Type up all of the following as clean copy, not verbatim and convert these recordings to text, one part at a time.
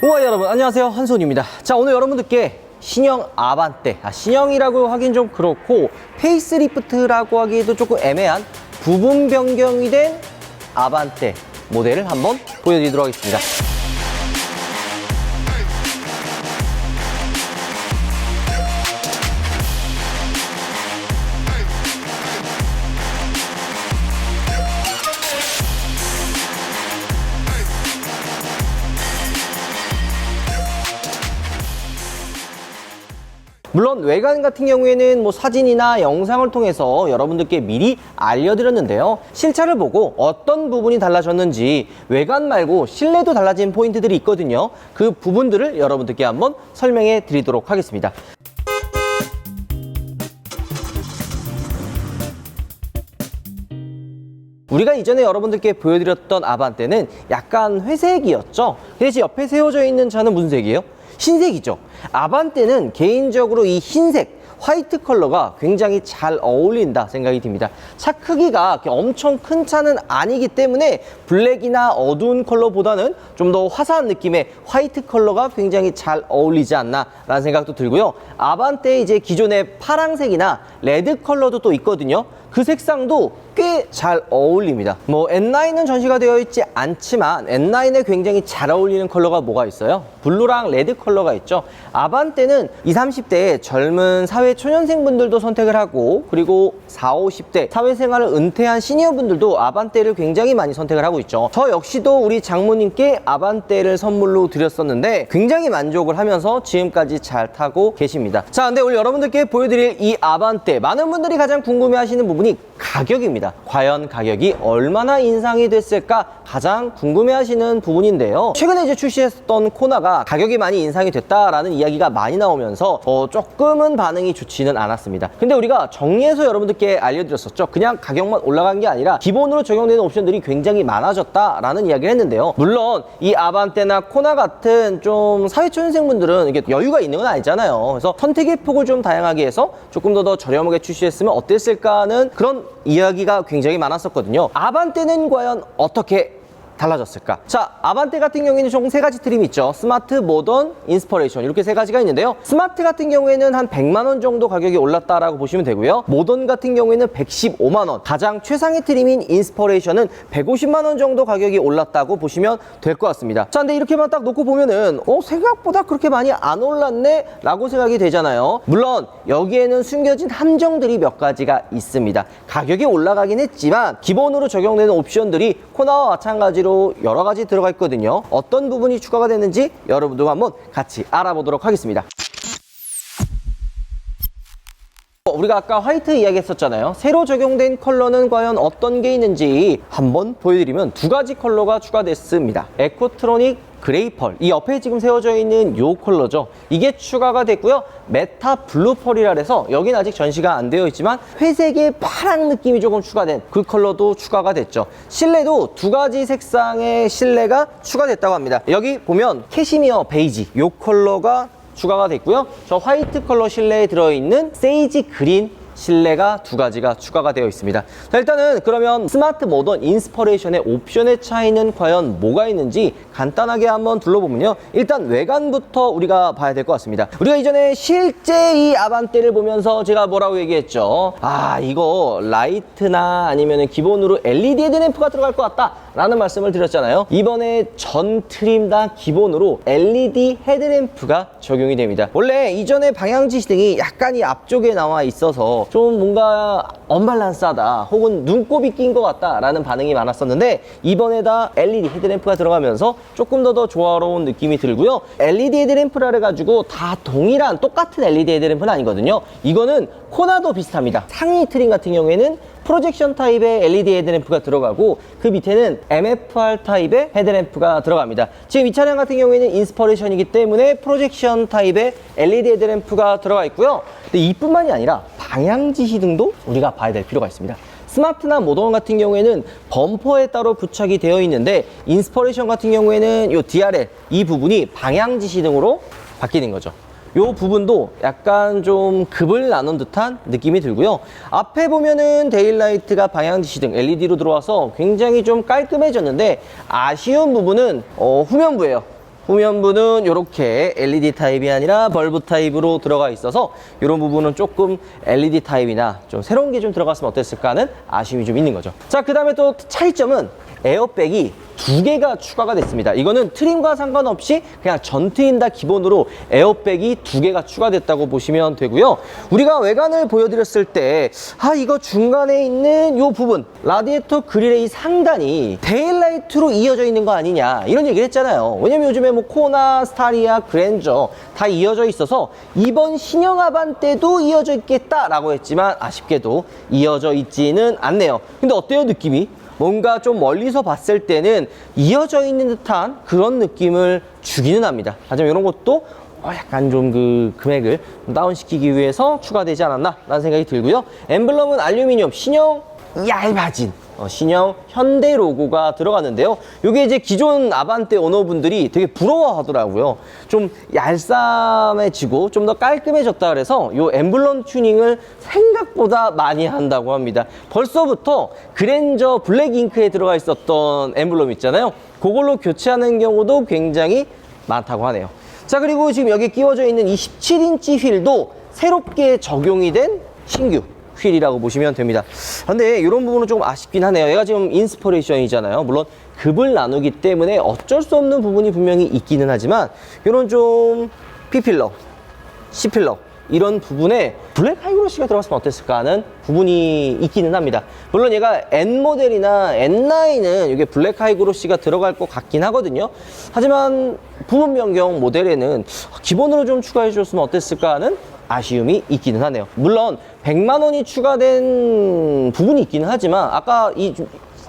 우와, 여러분 안녕하세요, 한손입니다. 자, 오늘 여러분들께 신형 아반떼, 신형이라고 하긴 좀 그렇고 페이스리프트라고 하기에도 조금 애매한 부분 변경이 된 아반떼 모델을 한번 보여드리도록 하겠습니다. 물론 외관 같은 경우에는 사진이나 영상을 통해서 여러분들께 미리 알려드렸는데요. 실차를 보고 어떤 부분이 달라졌는지 외관 말고 실내도 달라진 포인트들이 있거든요. 그 부분들을 여러분들께 한번 설명해 드리도록 하겠습니다. 우리가 이전에 여러분들께 보여드렸던 아반떼는 약간 회색이었죠. 대신 옆에 세워져 있는 차는 무슨 색이에요? 흰색이죠. 아반떼는 개인적으로 이 흰색, 화이트 컬러가 굉장히 잘 어울린다 생각이 듭니다. 차 크기가 엄청 큰 차는 아니기 때문에 블랙이나 어두운 컬러보다는 좀 더 화사한 느낌의 화이트 컬러가 굉장히 잘 어울리지 않나 라는 생각도 들고요. 아반떼 이제 기존의 파랑색이나 레드 컬러도 또 있거든요. 그 색상도 꽤 잘 어울립니다. N9은 전시가 되어 있지 않지만 N9에 굉장히 잘 어울리는 컬러가 뭐가 있어요? 블루랑 레드 컬러가 있죠. 아반떼는 20, 30대의 젊은 사회 초년생 분들도 선택을 하고, 그리고 40, 50대 사회생활을 은퇴한 시니어 분들도 아반떼를 굉장히 많이 선택을 하고 있죠. 저 역시도 우리 장모님께 아반떼를 선물로 드렸었는데 굉장히 만족을 하면서 지금까지 잘 타고 계십니다. 자, 근데 오늘 여러분들께 보여드릴 이 아반떼, 많은 분들이 가장 궁금해 하시는 부분이 가격입니다. 과연 가격이 얼마나 인상이 됐을까 가장 궁금해 하시는 부분인데요. 최근에 이제 출시했던 코나가 가격이 많이 인상이 됐다라는 이야기가 많이 나오면서 조금은 반응이 좋지는 않았습니다. 근데 우리가 정리해서 여러분들께 알려드렸었죠. 그냥 가격만 올라간 게 아니라 기본으로 적용되는 옵션들이 굉장히 많아졌다라는 이야기를 했는데요. 물론 이 아반떼나 코나 같은 좀 사회초년생분들은 이게 여유가 있는 건 아니잖아요. 그래서 선택의 폭을 좀 다양하게 해서 조금 더 저렴하게 출시했으면 어땠을까 하는 그런 이야기가 굉장히 많았었거든요. 아반떼는 과연 어떻게 달라졌을까? 자, 아반떼 같은 경우에는 총 3가지 트림이 있죠. 스마트, 모던, 인스퍼레이션, 이렇게 3가지가 있는데요. 스마트 같은 경우에는 한 100만 원 정도 가격이 올랐다라고 보시면 되고요. 모던 같은 경우에는 115만 원, 가장 최상의 트림인 인스퍼레이션은 150만 원 정도 가격이 올랐다고 보시면 될 것 같습니다. 자, 근데 이렇게만 딱 놓고 보면은 생각보다 그렇게 많이 안 올랐네 라고 생각이 되잖아요. 물론 여기에는 숨겨진 함정들이 몇 가지가 있습니다. 가격이 올라가긴 했지만 기본으로 적용되는 옵션들이 코나와 마찬가지로 여러 가지 들어가 있거든요. 어떤 부분이 추가가 됐는지 여러분들과 한번 같이 알아보도록 하겠습니다. 우리가 아까 화이트 이야기 했었잖아요. 새로 적용된 컬러는 과연 어떤 게 있는지 한번 보여드리면 2가지 컬러가 추가됐습니다. 에코트로닉 그레이펄, 이 옆에 지금 세워져 있는 이 컬러죠. 이게 추가가 됐고요. 메타 블루펄이라 해서 여긴 아직 전시가 안 되어 있지만 회색의 파랑 느낌이 조금 추가된 그 컬러도 추가가 됐죠. 실내도 2가지 색상의 실내가 추가됐다고 합니다. 여기 보면 캐시미어 베이지 이 컬러가 추가가 됐고요. 저 화이트 컬러 실내에 들어있는 세이지 그린 실내가 2가지가 추가가 되어 있습니다. 자, 일단은 그러면 스마트, 모던, 인스퍼레이션의 옵션의 차이는 과연 뭐가 있는지 간단하게 한번 둘러보면요. 일단 외관부터 우리가 봐야 될 것 같습니다. 우리가 이전에 실제 이 아반떼를 보면서 제가 뭐라고 얘기했죠? 이거 라이트나 아니면 기본으로 LED 헤드램프가 들어갈 것 같다 라는 말씀을 드렸잖아요. 이번에 전 트림 다 기본으로 LED 헤드램프가 적용이 됩니다. 원래 이전에 방향지시등이 약간 이 앞쪽에 나와 있어서 좀 뭔가 언밸런스하다 혹은 눈곱이 낀 것 같다 라는 반응이 많았었는데, 이번에다 LED 헤드램프가 들어가면서 조금 더 조화로운 느낌이 들고요. LED 헤드램프라 해가지고 다 동일한 똑같은 LED 헤드램프는 아니거든요. 이거는 코나도 비슷합니다. 상위 트림 같은 경우에는 프로젝션 타입의 LED 헤드램프가 들어가고 그 밑에는 MFR 타입의 헤드램프가 들어갑니다. 지금 이 차량 같은 경우에는 인스퍼레이션이기 때문에 프로젝션 타입의 LED 헤드램프가 들어가 있고요. 근데 이뿐만이 아니라 방향지시등도 우리가 봐야 될 필요가 있습니다. 스마트나 모던 같은 경우에는 범퍼에 따로 부착이 되어 있는데, 인스퍼레이션 같은 경우에는 이 DRL 이 부분이 방향지시등으로 바뀌는 거죠. 이 부분도 약간 좀 급을 나눈 듯한 느낌이 들고요. 앞에 보면은 데일라이트가 방향지시등 LED로 들어와서 굉장히 좀 깔끔해졌는데, 아쉬운 부분은 후면부예요. 후면부는 이렇게 LED 타입이 아니라 벌브 타입으로 들어가 있어서 이런 부분은 조금 LED 타입이나 좀 새로운 게 좀 들어갔으면 어땠을까 하는 아쉬움이 좀 있는 거죠. 자, 그 다음에 또 차이점은 에어백이 2개가 추가가 됐습니다. 이거는 트림과 상관없이 그냥 전 트림 다 기본으로 에어백이 2개가 추가됐다고 보시면 되고요. 우리가 외관을 보여드렸을 때 이거 중간에 있는 이 부분 라디에이터 그릴의 이 상단이 데일라이트로 이어져 있는 거 아니냐 이런 얘기를 했잖아요. 왜냐면 요즘에 뭐 코나, 스타리아, 그랜저 다 이어져 있어서 이번 신형 아반떼도 이어져 있겠다라고 했지만 아쉽게도 이어져 있지는 않네요. 근데 어때요, 느낌이? 뭔가 좀 멀리서 봤을 때는 이어져 있는 듯한 그런 느낌을 주기는 합니다. 하지만 이런 것도 약간 좀 그 금액을 다운시키기 위해서 추가되지 않았나 라는 생각이 들고요. 엠블럼은 알루미늄, 신형 얇아진 신형 현대 로고가 들어갔는데요. 이게 이제 기존 아반떼 오너분들이 되게 부러워하더라고요. 좀 얄쌈해지고 좀 더 깔끔해졌다 그래서 이 엠블럼 튜닝을 생각보다 많이 한다고 합니다. 벌써부터 그랜저 블랙 잉크에 들어가 있었던 엠블럼 있잖아요. 그걸로 교체하는 경우도 굉장히 많다고 하네요. 자, 그리고 지금 여기 끼워져 있는 이 17인치 휠도 새롭게 적용이 된 신규 휠이라고 보시면 됩니다. 근데 이런 부분은 조금 아쉽긴 하네요. 얘가 지금 인스퍼레이션이잖아요. 물론 급을 나누기 때문에 어쩔 수 없는 부분이 분명히 있기는 하지만 이런 좀 P필러, C필러 이런 부분에 블랙 하이그로시가 들어갔으면 어땠을까 하는 부분이 있기는 합니다. 물론 얘가 N모델이나 N9은 이게 블랙 하이그로시가 들어갈 것 같긴 하거든요. 하지만 부분 변경 모델에는 기본으로 좀 추가해 줬으면 어땠을까 하는 아쉬움이 있기는 하네요. 물론 100만 원이 추가된 부분이 있기는 하지만 아까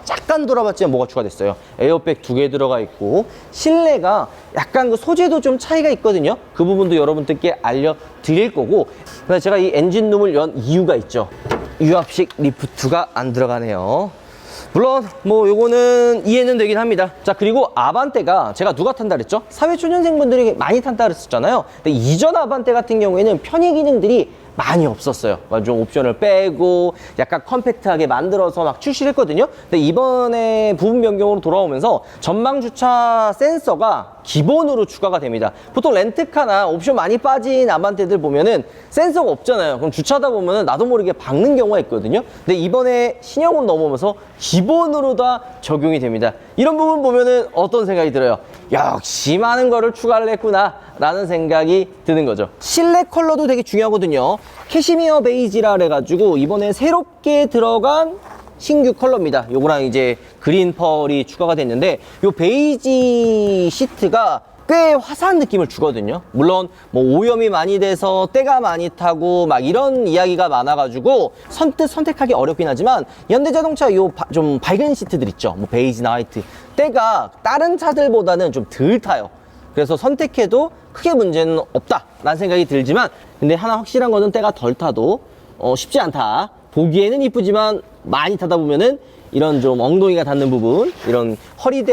잠깐 돌아봤지만 뭐가 추가됐어요? 에어백 2개 들어가 있고 실내가 약간 그 소재도 좀 차이가 있거든요. 그 부분도 여러분들께 알려드릴 거고, 그래서 제가 이 엔진룸을 연 이유가 있죠. 유압식 리프트가 안 들어가네요. 물론 뭐 요거는 이해는 되긴 합니다. 자, 그리고 아반떼가 제가 누가 탄다 그랬죠? 사회초년생분들이 많이 탄다 그랬었잖아요. 근데 이전 아반떼 같은 경우에는 편의 기능들이 많이 없었어요. 좀 옵션을 빼고 약간 컴팩트하게 만들어서 막 출시를 했거든요. 근데 이번에 부분 변경으로 돌아오면서 전방 주차 센서가 기본으로 추가가 됩니다. 보통 렌트카나 옵션 많이 빠진 아반떼들 보면은 센서가 없잖아요. 그럼 주차하다 보면은 나도 모르게 박는 경우가 있거든요. 근데 이번에 신형으로 넘어오면서 기본으로 다 적용이 됩니다. 이런 부분 보면은 어떤 생각이 들어요? 역시 많은 거를 추가를 했구나 라는 생각이 드는 거죠. 실내 컬러도 되게 중요하거든요. 캐시미어 베이지라 그래가지고 이번에 새롭게 들어간 신규 컬러입니다. 요거랑 이제 그린 펄이 추가가 됐는데 요 베이지 시트가 꽤 화사한 느낌을 주거든요. 물론 뭐 오염이 많이 돼서 때가 많이 타고 막 이런 이야기가 많아가지고 선뜻 선택하기 어렵긴 하지만 현대자동차 요 좀 밝은 시트들 있죠. 뭐 베이지나 화이트 때가 다른 차들보다는 좀 덜 타요. 그래서 선택해도 크게 문제는 없다라는 생각이 들지만 근데 하나 확실한 거는 때가 덜 타도 쉽지 않다. 보기에는 이쁘지만 많이 타다 보면은 이런 좀 엉덩이가 닿는 부분, 이런 허리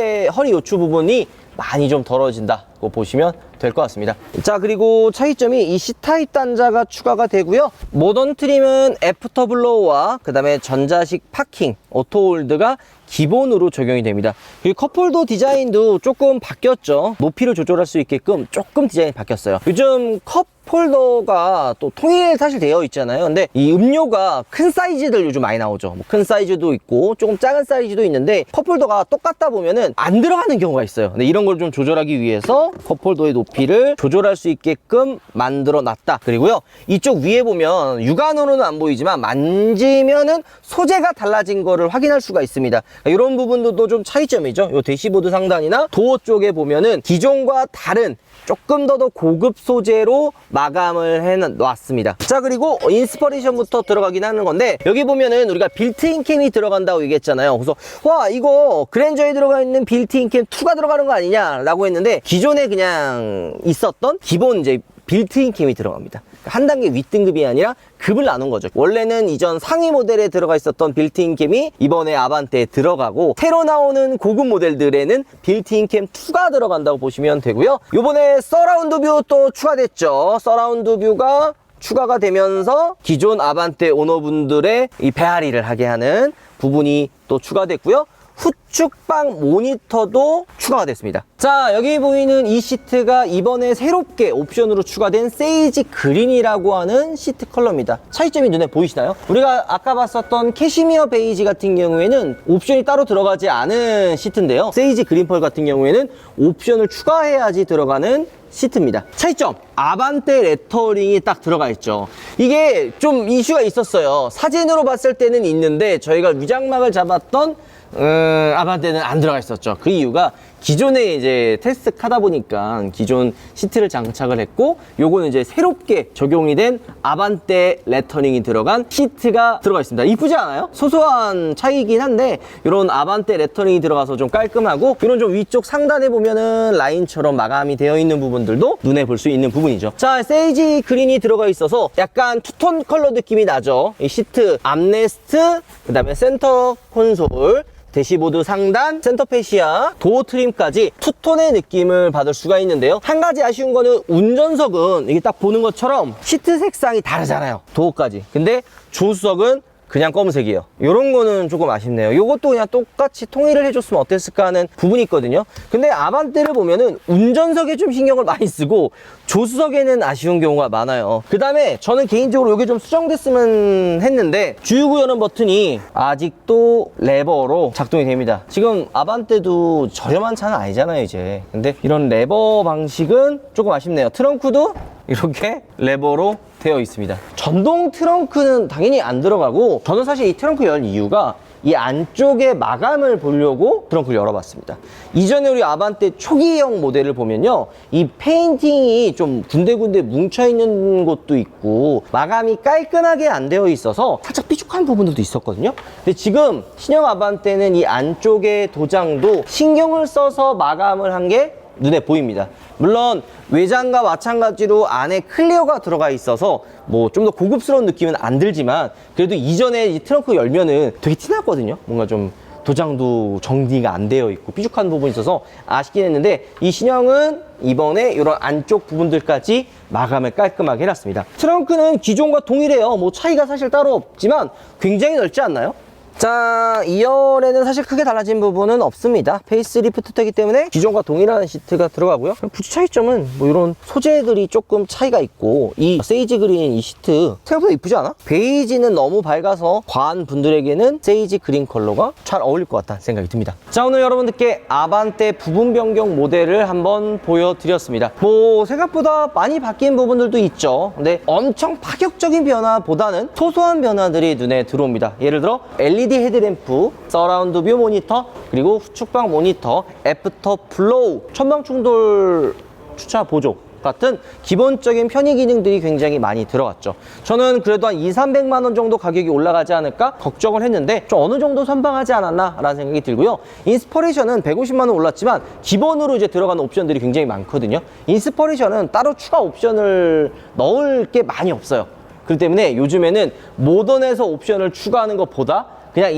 요추 부분이 많이 좀 덜어진다고 보시면 될 것 같습니다. 자, 그리고 차이점이 이 C타입 단자가 추가가 되고요. 모던 트림은 애프터블로우와 그 다음에 전자식 파킹, 오토홀드가 기본으로 적용이 됩니다. 그리고 컵홀더 디자인도 조금 바뀌었죠. 높이를 조절할 수 있게끔 조금 디자인이 바뀌었어요. 요즘 컵홀더가 또 통일 사실 되어 있잖아요. 근데 이 음료가 큰 사이즈들 요즘 많이 나오죠. 뭐 큰 사이즈도 있고 조금 작은 사이즈도 있는데 컵홀더가 똑같다 보면은 안 들어가는 경우가 있어요. 근데 이런 걸 좀 조절하기 위해서 컵홀더의 높이를 조절할 수 있게끔 만들어 놨다. 그리고요, 이쪽 위에 보면 육안으로는 안 보이지만 만지면은 소재가 달라진 거를 확인할 수가 있습니다. 이런 부분도 좀 차이점이죠. 이 대시보드 상단이나 도어 쪽에 보면은 기존과 다른 조금 더 고급 소재로 마감을 해 놨습니다. 자, 그리고 인스퍼레이션부터 들어가긴 하는 건데 여기 보면은 우리가 빌트인 캠이 들어간다고 얘기했잖아요. 그래서 와, 이거 그랜저에 들어가 있는 빌트인 캠 2가 들어가는 거 아니냐 라고 했는데 기존에 그냥 있었던 기본 이제 빌트인 캠이 들어갑니다. 한 단계 윗등급이 아니라 급을 나눈 거죠. 원래는 이전 상위 모델에 들어가 있었던 빌트인 캠이 이번에 아반떼에 들어가고 새로 나오는 고급 모델들에는 빌트인 캠 2가 들어간다고 보시면 되고요. 이번에 서라운드 뷰 또 추가됐죠. 서라운드 뷰가 추가가 되면서 기존 아반떼 오너분들의 이 배앓이를 하게 하는 부분이 또 추가됐고요. 후축방 모니터도 추가가 됐습니다. 자, 여기 보이는 이 시트가 이번에 새롭게 옵션으로 추가된 세이지 그린이라고 하는 시트 컬러입니다. 차이점이 눈에 보이시나요? 우리가 아까 봤었던 캐시미어 베이지 같은 경우에는 옵션이 따로 들어가지 않은 시트인데요. 세이지 그린 펄 같은 경우에는 옵션을 추가해야지 들어가는 시트입니다. 차이점, 아반떼 레터링이 딱 들어가 있죠. 이게 좀 이슈가 있었어요. 사진으로 봤을 때는 있는데 저희가 위장막을 잡았던 아반떼는 안 들어가 있었죠. 그 이유가 기존에 이제 테스트 하다 보니까 기존 시트를 장착을 했고, 요거는 이제 새롭게 적용이 된 아반떼 레터링이 들어간 시트가 들어가 있습니다. 이쁘지 않아요? 소소한 차이긴 한데 이런 아반떼 레터링이 들어가서 좀 깔끔하고, 이런 좀 위쪽 상단에 보면은 라인처럼 마감이 되어 있는 부분들도 눈에 볼 수 있는 부분이죠. 자, 세이지 그린이 들어가 있어서 약간 투톤 컬러 느낌이 나죠. 이 시트 암레스트, 그 다음에 센터 콘솔, 대시보드 상단, 센터 페시아, 도어 트림까지 투톤의 느낌을 받을 수가 있는데요. 한 가지 아쉬운 거는 운전석은 이게 딱 보는 것처럼 시트 색상이 다르잖아요. 도어까지. 근데 조수석은 그냥 검은색이에요. 이런 거는 조금 아쉽네요. 이것도 그냥 똑같이 통일을 해줬으면 어땠을까 하는 부분이 있거든요. 근데 아반떼를 보면은 운전석에 좀 신경을 많이 쓰고 조수석에는 아쉬운 경우가 많아요. 그 다음에 저는 개인적으로 이게 좀 수정됐으면 했는데, 주유구 여는 버튼이 아직도 레버로 작동이 됩니다. 지금 아반떼도 저렴한 차는 아니잖아요, 이제. 근데 이런 레버 방식은 조금 아쉽네요. 트렁크도 이렇게 레버로 되어 있습니다. 전동 트렁크는 당연히 안 들어가고, 저는 사실 이 트렁크 열 이유가 이 안쪽에 마감을 보려고 트렁크를 열어봤습니다. 이전에 우리 아반떼 초기형 모델을 보면요, 이 페인팅이 좀 군데군데 뭉쳐있는 곳도 있고 마감이 깔끔하게 안 되어 있어서 살짝 삐죽한 부분들도 있었거든요. 근데 지금 신형 아반떼는 이 안쪽에 도장도 신경을 써서 마감을 한 게 눈에 보입니다. 물론 외장과 마찬가지로 안에 클리어가 들어가 있어서 뭐 좀 더 고급스러운 느낌은 안 들지만, 그래도 이전에 이 트렁크 열면은 되게 티났거든요. 뭔가 좀 도장도 정리가 안 되어 있고 삐죽한 부분이 있어서 아쉽긴 했는데, 이 신형은 이번에 이런 안쪽 부분들까지 마감을 깔끔하게 해놨습니다. 트렁크는 기존과 동일해요. 뭐 차이가 사실 따로 없지만 굉장히 넓지 않나요? 자, 2열에는 사실 크게 달라진 부분은 없습니다. 페이스리프트이기 때문에 기존과 동일한 시트가 들어가고요. 부츠 차이점은 뭐 이런 소재들이 조금 차이가 있고, 이 세이지 그린 이 시트 생각보다 이쁘지 않아? 베이지는 너무 밝아서 과한 분들에게는 세이지 그린 컬러가 잘 어울릴 것 같다는 생각이 듭니다. 자, 오늘 여러분들께 아반떼 부분 변경 모델을 한번 보여드렸습니다. 뭐 생각보다 많이 바뀐 부분들도 있죠. 근데 엄청 파격적인 변화보다는 소소한 변화들이 눈에 들어옵니다. 예를 들어 LED 헤드램프, 서라운드 뷰 모니터, 그리고 후축방 모니터, 애프터 플로우, 천방 충돌 주차 보조 같은 기본적인 편의 기능들이 굉장히 많이 들어갔죠. 저는 그래도 한 200~300만 원 정도 가격이 올라가지 않을까 걱정을 했는데 좀 어느 정도 선방하지 않았나 라는 생각이 들고요. 인스퍼레이션은 150만 원 올랐지만 기본으로 이제 들어가는 옵션들이 굉장히 많거든요. 인스퍼레이션은 따로 추가 옵션을 넣을 게 많이 없어요. 그렇기 때문에 요즘에는 모던에서 옵션을 추가하는 것보다 그냥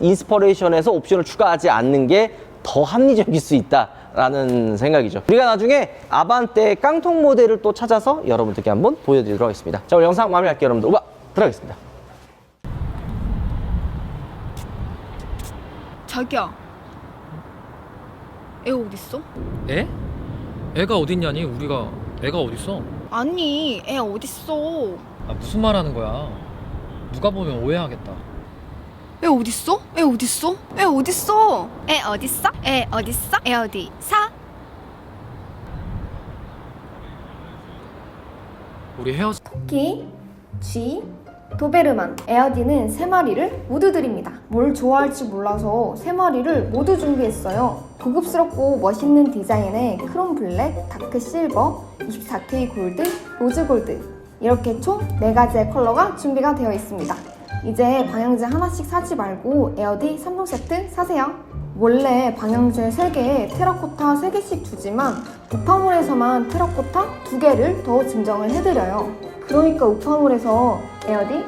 인스퍼레이션에서 옵션을 추가하지 않는 게 더 합리적일 수 있다라는 생각이죠. 우리가 나중에 아반떼 깡통 모델을 또 찾아서 여러분들께 한번 보여드리도록 하겠습니다. 자, 오늘 영상 마무리할게요. 여러분들 우와 들어가겠습니다. 자기야, 애 어딨어? 애? 애가 어딨냐니? 애가 어딨어? 아니, 애 어딨어? 아, 무슨 말 하는 거야? 누가 보면 오해하겠다. 애 어딨어? 애 어딨어? 애 어딨어? 애 어딨어? 애 어딨어? 애 어디서? 우리 헤어지... 토끼, 쥐, 도베르만, 에어디는 세 마리를 모두 드립니다. 뭘 좋아할지 몰라서 세 마리를 모두 준비했어요. 고급스럽고 멋있는 디자인의 크롬 블랙, 다크 실버, 24K 골드, 로즈 골드, 이렇게 총 4가지의 컬러가 준비가 되어 있습니다. 이제 방향제 하나씩 사지 말고 에어디 3종 세트 사세요. 원래 방향제 3개에 테라코타 3개씩 주지만 우파몰에서만 테라코타 2개를 더 증정을 해드려요. 그러니까 우파몰에서 에어디